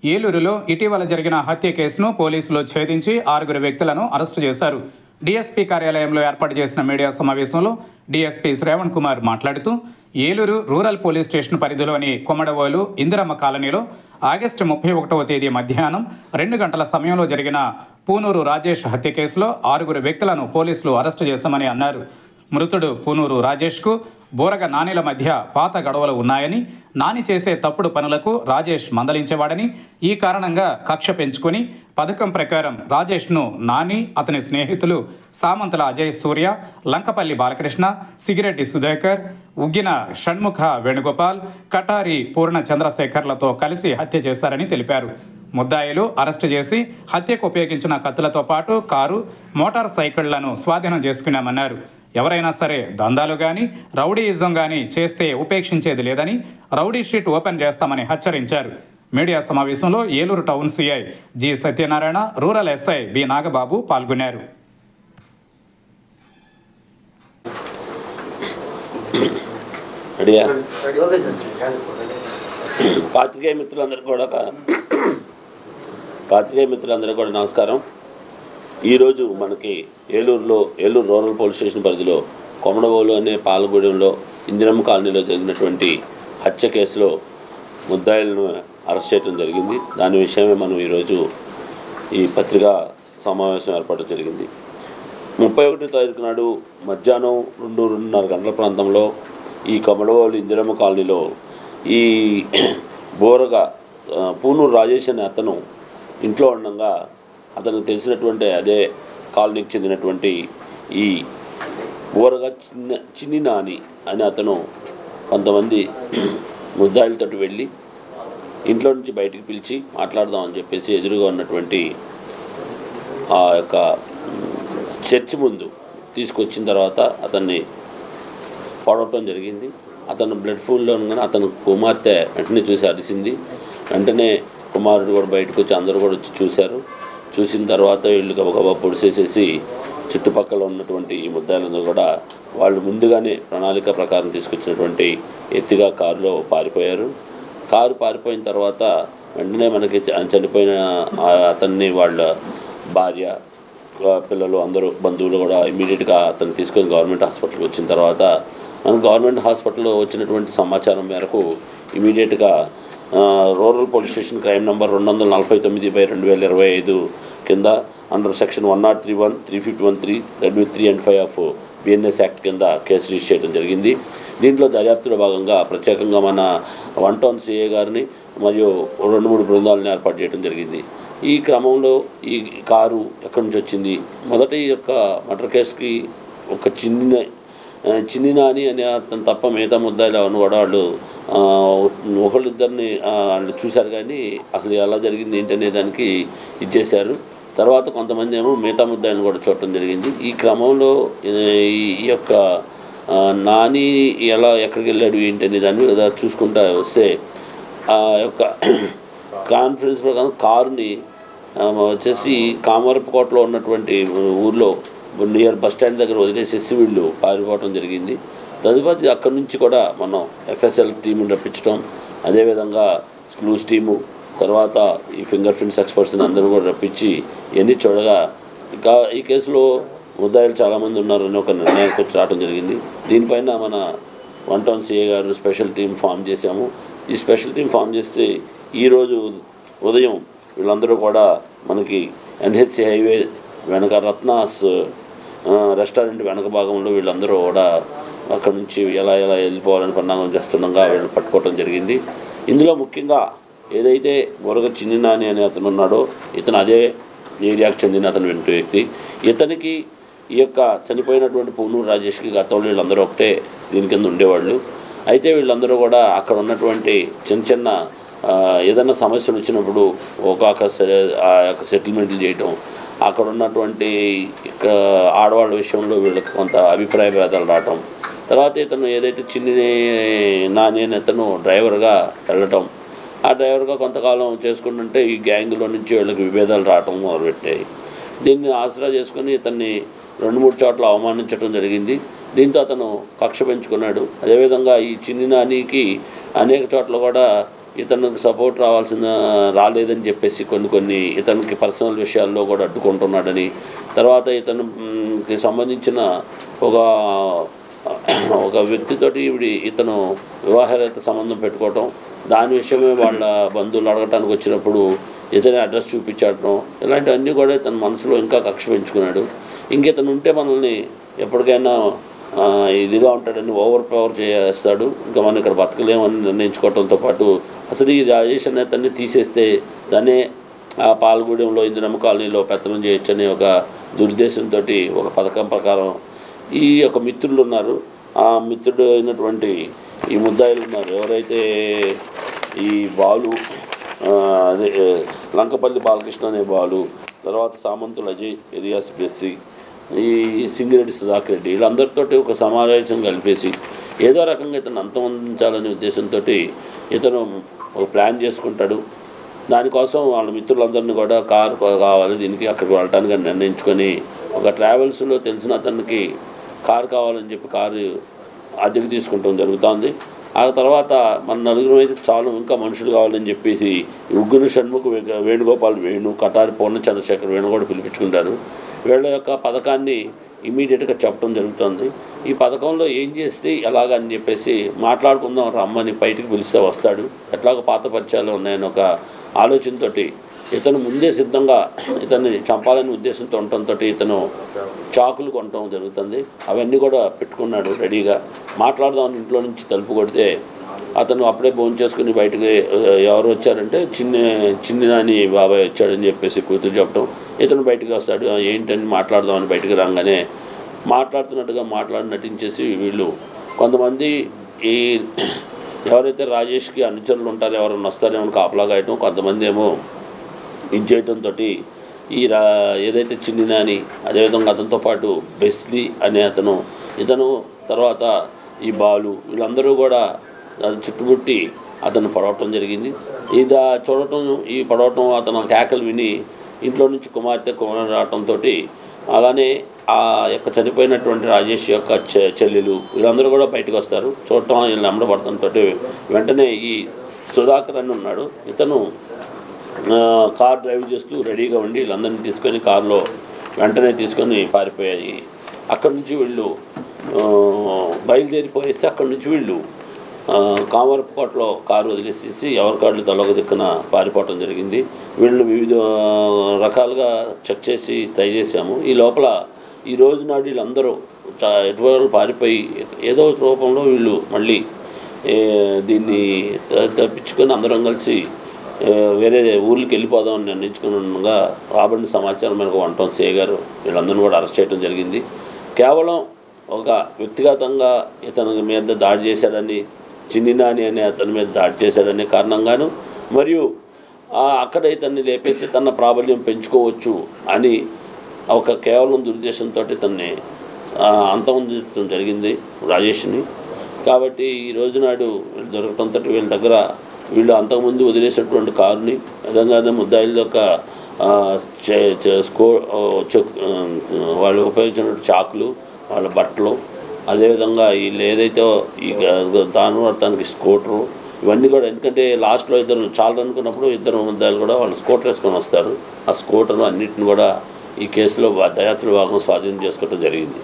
ఏలూరులో ఇటీవల జరిగిన హత్య కేసును పోలీసులు ఛేదించి 6 వ్యక్తులను అరెస్టు చేశారు. డీఎస్పీ కార్యాలయంలో ఏర్పాటు చేసిన మీడియా సమావేశంలో డీఎస్పీ శ్రావణ్ కుమార్ మాట్లాడుతూ, ఏలూరు రూరల్ పోలీస్ స్టేషన్ పరిధిలోని కొమడవోలు ఇందిరమ్మ కాలనీలో ఆగస్టు 31వ తేదీ మధ్యాహ్నం 2 గంటల సమయంలో జరిగిన పూనూరు రాజేష్ హత్య కేసులో 6 వ్యక్తులను పోలీసులు అరెస్టు చేశామని అన్నారు. మృతుడు పూనూరు రాజేష్కు బోరగ నానిల మధ్య పాత గొడవలు ఉన్నాయని, నాని చేసే తప్పుడు పనులకు రాజేష్ మందలించేవాడని, ఈ కారణంగా కక్ష పెంచుకొని పథకం ప్రకారం రాజేష్ను నాని, అతని స్నేహితులు సామంతల అజయ్ సూర్య, లంకపల్లి బాలకృష్ణ, సిగిరెడ్డి సుధాకర్, ఉగ్గిన షణ్ముఖ వేణుగోపాల్, కటారి పూర్ణ చంద్రశేఖర్లతో కలిసి హత్య చేశారని తెలిపారు. ముద్దాయిలు అరెస్టు చేసి హత్యకు ఉపయోగించిన కత్తులతో పాటు కారు, మోటార్ సైకిళ్లను స్వాధీనం చేసుకున్నామన్నారు. ఎవరైనా సరే దందాలు కానీ రౌడీయిజం కానీ చేస్తే ఉపేక్షించేది లేదని, రౌడీ షీట్ ఓపెన్ చేస్తామని హెచ్చరించారు. మీడియా సమావేశంలో Eluru town CI G Satyanarayana, rural SI B Nagababu పాల్గొన్నారు. పాత్రికేయ మిత్రులందరూ కూడా నమస్కారం. ఈరోజు మనకి ఏలూరు రూరల్ పోలీస్ స్టేషన్ పరిధిలో కొమడవోలు అనే పాలగూడెంలో ఇందిరమ్మ కాలనీలో జరిగినటువంటి హత్య కేసులో ముద్దాయిలను అరెస్ట్ చేయడం జరిగింది. దాని విషయమే మనం ఈరోజు ఈ పత్రికా సమావేశం ఏర్పాటు జరిగింది. 31వ తారీఖు నాడు మధ్యాహ్నం 2-2:30 గంటల ప్రాంతంలో ఈ కొమడవోలు ఇందిరమ్మ కాలనీలో ఈ బోరగా పూనూరు రాజేష్ అనే అతను ఇంట్లో ఉండగా అతనికి తెలిసినటువంటి అదే కాలనీకి చెందినటువంటి ఈ బోరగా చిన్ని నాని అనే అతను కొంతమంది ముద్దాయిలతో వెళ్ళి ఇంట్లో నుంచి బయటికి పిలిచి మాట్లాడదామని చెప్పేసి ఎదురుగా ఉన్నటువంటి ఆ యొక్క చర్చి ముందు తీసుకొచ్చిన తర్వాత అతన్ని పడవటం జరిగింది. అతను బ్లడ్ ఫూల్లో ఉండగానే అతను కుమార్తె వెంటనే చూసి అరిసింది. వెంటనే కుమారుడు కూడా బయటకు వచ్చి అందరూ కూడా వచ్చి చూశారు. చూసిన తర్వాత వీళ్ళు గబగబా పొడిసేసేసి చుట్టుపక్కల ఉన్నటువంటి ఈ ముద్దాయిలందరూ కూడా వాళ్ళు ముందుగానే ప్రణాళిక ప్రకారం తీసుకొచ్చినటువంటి ఎత్తిగా కారులో పారిపోయారు. కారు పారిపోయిన తర్వాత వెంటనే మనకి చనిపోయిన అతన్ని వాళ్ళ భార్య, పిల్లలు అందరూ బంధువులు కూడా ఇమీడియట్గా అతన్ని తీసుకొని గవర్నమెంట్ హాస్పిటల్కి వచ్చిన తర్వాత మనం గవర్నమెంట్ హాస్పిటల్లో వచ్చినటువంటి సమాచారం మేరకు ఇమీడియట్గా rural police station crime number 249/2025 కింద under section 103(1), 351(3), red with 3 and 5 of BNS act కింద కేసు రిజిస్టర్ చేయడం జరిగింది. దీంట్లో దర్యాప్తులో భాగంగా ప్రత్యేకంగా మన 1 టౌన్ సిఏ గారిని మరియు 2-3 బృందాలను ఏర్పాటు చేయడం జరిగింది. ఈ క్రమంలో ఈ కారు ఎక్కడి నుంచి వచ్చింది, మొదట ఈ యొక్క మర్డర్ కేసుకి ఒక చిన్ని నాని అనే అతను తప్ప మిగతా ముద్దాయిలు అవన్నీ కూడా వాళ్ళు ఒకళ్ళిద్దరిని వాళ్ళు చూశారు, కానీ అసలు ఎలా జరిగింది ఏంటనే దానికి ఇచ్చేశారు. తర్వాత కొంతమంది ఏమో మిగతా ముద్దాయిలను కూడా చూడటం జరిగింది. ఈ క్రమంలో ఈ యొక్క నాని ఎక్కడికి వెళ్ళాడు ఏంటనే దాన్ని చూసుకుంటా వస్తే ఆ యొక్క కాన్ఫరెన్స్ ప్రకారం కారుని వచ్చేసి కామరపుకోటలో ఉన్నటువంటి ఊర్లో నియర్ బస్ స్టాండ్ దగ్గర వదిలేసేసి వీళ్ళు పారిపోవడం జరిగింది. తదుపరి అక్కడి నుంచి కూడా మనం ఎఫ్ఎస్ఎల్ టీముని రప్పించడం, అదేవిధంగా క్లూస్ టీము, తర్వాత ఈ ఫింగర్ ప్రింట్స్ ఎక్స్పర్ట్స్ని అందరూ కూడా రప్పించి ఇవన్నీ చూడగా ఇంకా ఈ కేసులో ముద్దాయిలు చాలామంది ఉన్నారని ఒక నిర్ణయానికి వచ్చి రావడం జరిగింది. దీనిపైన మన 1 టౌన్ సిఏ గారు స్పెషల్ టీం ఫామ్ చేశాము. ఈ స్పెషల్ టీం ఫామ్ చేస్తే ఈరోజు ఉదయం వీళ్ళందరూ కూడా మనకి ఎన్హెచ్సి హైవే వెనక రత్నాస్ రెస్టారెంట్ వెనక భాగంలో వీళ్ళందరూ కూడా అక్కడ నుంచి ఎలా వెళ్ళిపోవాలని పన్నాగం చేస్తుండగా వీళ్ళు పట్టుకోవడం జరిగింది. ఇందులో ముఖ్యంగా ఏదైతే బొరగ చిన్ని నాని అనే అతను ఉన్నాడో ఇతను అదే ఏరియాకు చెందిన అతను వ్యక్తి. ఇతనికి ఈ యొక్క చనిపోయినటువంటి పూనూరు రాజేష్కి గతంలో వీళ్ళందరూ ఒకటే దీని కింద ఉండేవాళ్ళు. అయితే వీళ్ళందరూ కూడా అక్కడ ఉన్నటువంటి చిన్న ఏదైనా సమస్యలు వచ్చినప్పుడు ఆ యొక్క సెటిల్మెంట్లు చేయటం, అక్కడ ఉన్నటువంటి ఇక్కడ ఆడవాళ్ళ విషయంలో వీళ్ళకి కొంత అభిప్రాయ భేదాలు రావటం, తర్వాత ఇతను ఏదైతే చిన్ని నాని అని అతను డ్రైవర్గా వెళ్ళటం, ఆ డ్రైవర్గా కొంతకాలం చేసుకుంటుంటే ఈ గ్యాంగ్లో నుంచి వీళ్ళకి విభేదాలు రావటం మొదలుపెట్టాయి. దీన్ని ఆసరా చేసుకుని ఇతన్ని 2-3 చోట్ల అవమానించడం జరిగింది. దీంతో అతను కక్ష పెంచుకున్నాడు. అదేవిధంగా ఈ చిన్ని నానికి అనేక చోట్ల కూడా ఇతనికి సపోర్ట్ రాలేదని చెప్పేసి కొన్ని ఇతనికి పర్సనల్ విషయాల్లో కూడా అడ్డుకుంటున్నాడని, తర్వాత ఇతనికి సంబంధించిన ఒక వ్యక్తితోటి ఇతను వివాహరేత సంబంధం పెట్టుకోవటం, దాని విషయమే వాళ్ళ బంధువులు అడగటానికి వచ్చినప్పుడు ఇతనే అడ్రస్ చూపించడం, ఇలాంటివన్నీ కూడా ఇతని మనసులో ఇంకా కక్ష పెంచుకున్నాడు. ఇంకితను ఉంటే మనల్ని ఎప్పటికైనా ఇదిగా ఉంటాడని ఓవర్ పవర్ చేస్తాడు, ఇంకా మనం ఇక్కడ బతకలేమని నిర్ణయించుకోవడంతో పాటు అసలు ఈ రాజేష్ అనే అతన్ని తీసేస్తే దాన్నే ఆ పాలగూడెంలో ఇందిరమ్మ కాలనీలో పెత్తనం చేయొచ్చనే ఒక దురుద్దేశంతో ఒక పథకం ప్రకారం ఈ యొక్క మిత్రులు ఉన్నారు, ఆ మిత్రుడు అయినటువంటి ఈ ముద్దాయిలు ఉన్నారు, ఎవరైతే ఈ బాలు అదే లంకపల్లి బాలకృష్ణ అనే బాలు, తర్వాత సామంతులు అజయ్, ఎరియాస్ బెస్సి, ఈ సింగిరెడ్డి సుధాకర్ రెడ్డి, వీళ్ళందరితో ఒక సమావేశం కలిపేసి ఏదో రకంగా ఇతను అంతమొందించాలనే ఉద్దేశంతో ఇతను ఒక ప్లాన్ చేసుకుంటాడు. దానికోసం వాళ్ళ మిత్రులందరినీ కూడా కారు కావాలి దీనికి అక్కడికి వెళ్ళటానికి నిర్ణయించుకొని ఒక ట్రావెల్స్లో తెలిసిన అతనికి కారు కావాలని చెప్పి కారు అద్దెకు తీసుకుంటాం జరుగుతుంది. ఆ తర్వాత మన నలుగురు అయితే చాలు, ఇంకా మనుషులు కావాలని చెప్పేసి ఉగ్గురు షణ్ముఖ, వేణుగోపాల్ వేణు, కటారి పూర్ణ చంద్రశేఖర్ వేణు కూడా పిలిపించుకుంటారు. వీళ్ళ యొక్క పథకాన్ని ఇమీడియట్గా చెప్పడం జరుగుతుంది. ఈ పథకంలో ఏం చేస్తే ఎలాగని చెప్పేసి మాట్లాడుకుందాం రమ్మని బయటికి పిలిస్తే వస్తాడు. ఎట్లాగో పాత పరిచయాలు ఉన్నాయని ఒక ఆలోచనతో ఇతను ముందే సిద్ధంగా ఇతన్ని చంపాలనే ఉద్దేశంతో ఉండటంతో ఇతను చాకులు కొనటం జరుగుతుంది. అవన్నీ కూడా పెట్టుకున్నాడు రెడీగా. మాట్లాడదామని ఇంట్లో నుంచి తలుపు కొడితే అతను అప్పుడే భోంచేసుకుని బయటకు ఎవరు వచ్చారంటే చిన్ని నాని బాబాయ్ వచ్చాడని చెప్పేసి కూతురు చెప్పడం, ఇతను బయటకు వస్తాడు. ఏంటని మాట్లాడదామని బయటకు రాగానే మాట్లాడుతున్నట్టుగా నటించేసి వీళ్ళు కొంతమంది ఈ ఎవరైతే రాజేష్కి అనుచరులు ఉంటారో ఎవరైనా వస్తారేమో కాపలా కాయటం, కొంతమంది ఏమో ఇది చేయడంతో ఈ ఏదైతే చిన్ని నాని, అదేవిధంగా అతనితో పాటు బెస్లీ అనే ఇతను తర్వాత ఈ బాలు, వీళ్ళందరూ కూడా చుట్టుముట్టి అతను పడవటం జరిగింది. ఇది చూడటం, ఈ పడవటం అతను కేకలు విని ఇంట్లో నుంచి కుమార్తె రావటంతో అలానే ఆ యొక్క చనిపోయినటువంటి రాజేష్ యొక్క చెల్లెలు వీళ్ళందరూ కూడా బయటకు వస్తారు. చూడటం వీళ్ళు అమ్మడపడటంతో వెంటనే ఈ సుధాకర్ అని ఉన్నాడు, ఇతను కార్ డ్రైవ్ చేస్తూ రెడీగా ఉండి వీళ్ళందరినీ తీసుకొని కారులో వెంటనే తీసుకొని పారిపోయాయి. అక్కడి నుంచి వీళ్ళు బయలుదేరిపోయేసి అక్కడి నుంచి వీళ్ళు కామరపుకోటలో కారు వదిలేసేసి ఎవరి కార్డులు తలొక దిక్కున పారిపోవటం జరిగింది. వీళ్ళు వివిధ రకాలుగా చెక్ చేసి ట్రై చేశాము. ఈ లోపల ఈ రోజు నాడు వీళ్ళందరూ ఎటువంటి పారిపోయి ఏదో రూపంలో వీళ్ళు మళ్ళీ దీన్ని తప్పించుకొని అందరం కలిసి వేరే ఊర్లకి వెళ్ళిపోదామని నిర్ణయించుకున్నగా రాబడిన సమాచారం మేరకు వంటం సే గారు వీళ్ళందరినీ కూడా అరెస్ట్ చేయడం జరిగింది. కేవలం ఒక వ్యక్తిగతంగా ఇతని మీద దాడి చేశాడని, చిన్ని నాని అనే అతని మీద దాడి చేశాడనే కారణంగాను, మరియు అక్కడ ఇతన్ని లేపేస్తే తన ప్రాబల్యం పెంచుకోవచ్చు అని ఒక కేవలం దురుద్దేశంతో ఇతన్ని అంతమొందించడం జరిగింది రాజేష్ని. కాబట్టి ఈ రోజునాడు వీళ్ళు దొరకడంతో వీళ్ళ దగ్గర వీళ్ళు అంతకుముందు వదిలేసినటువంటి కారుని, విధంగానే ముద్దాయిల యొక్క వాళ్ళు ఉపయోగించిన చాకులు, వాళ్ళ బట్టలు, అదేవిధంగా వీళ్ళు ఏదైతే ఈ దాని పడటానికి స్కూటరు, ఇవన్నీ కూడా, ఎందుకంటే లాస్ట్లో ఇద్దరు చాలా అనుకున్నప్పుడు ఇద్దరు ముద్దాయిలు కూడా వాళ్ళు స్కూటర్ వేసుకొని వస్తారు. ఆ స్కూటర్లు అన్నింటిని కూడా ఈ కేసులో దర్యాప్తులో భాగంగా స్వాధీనం చేసుకోవడం జరిగింది.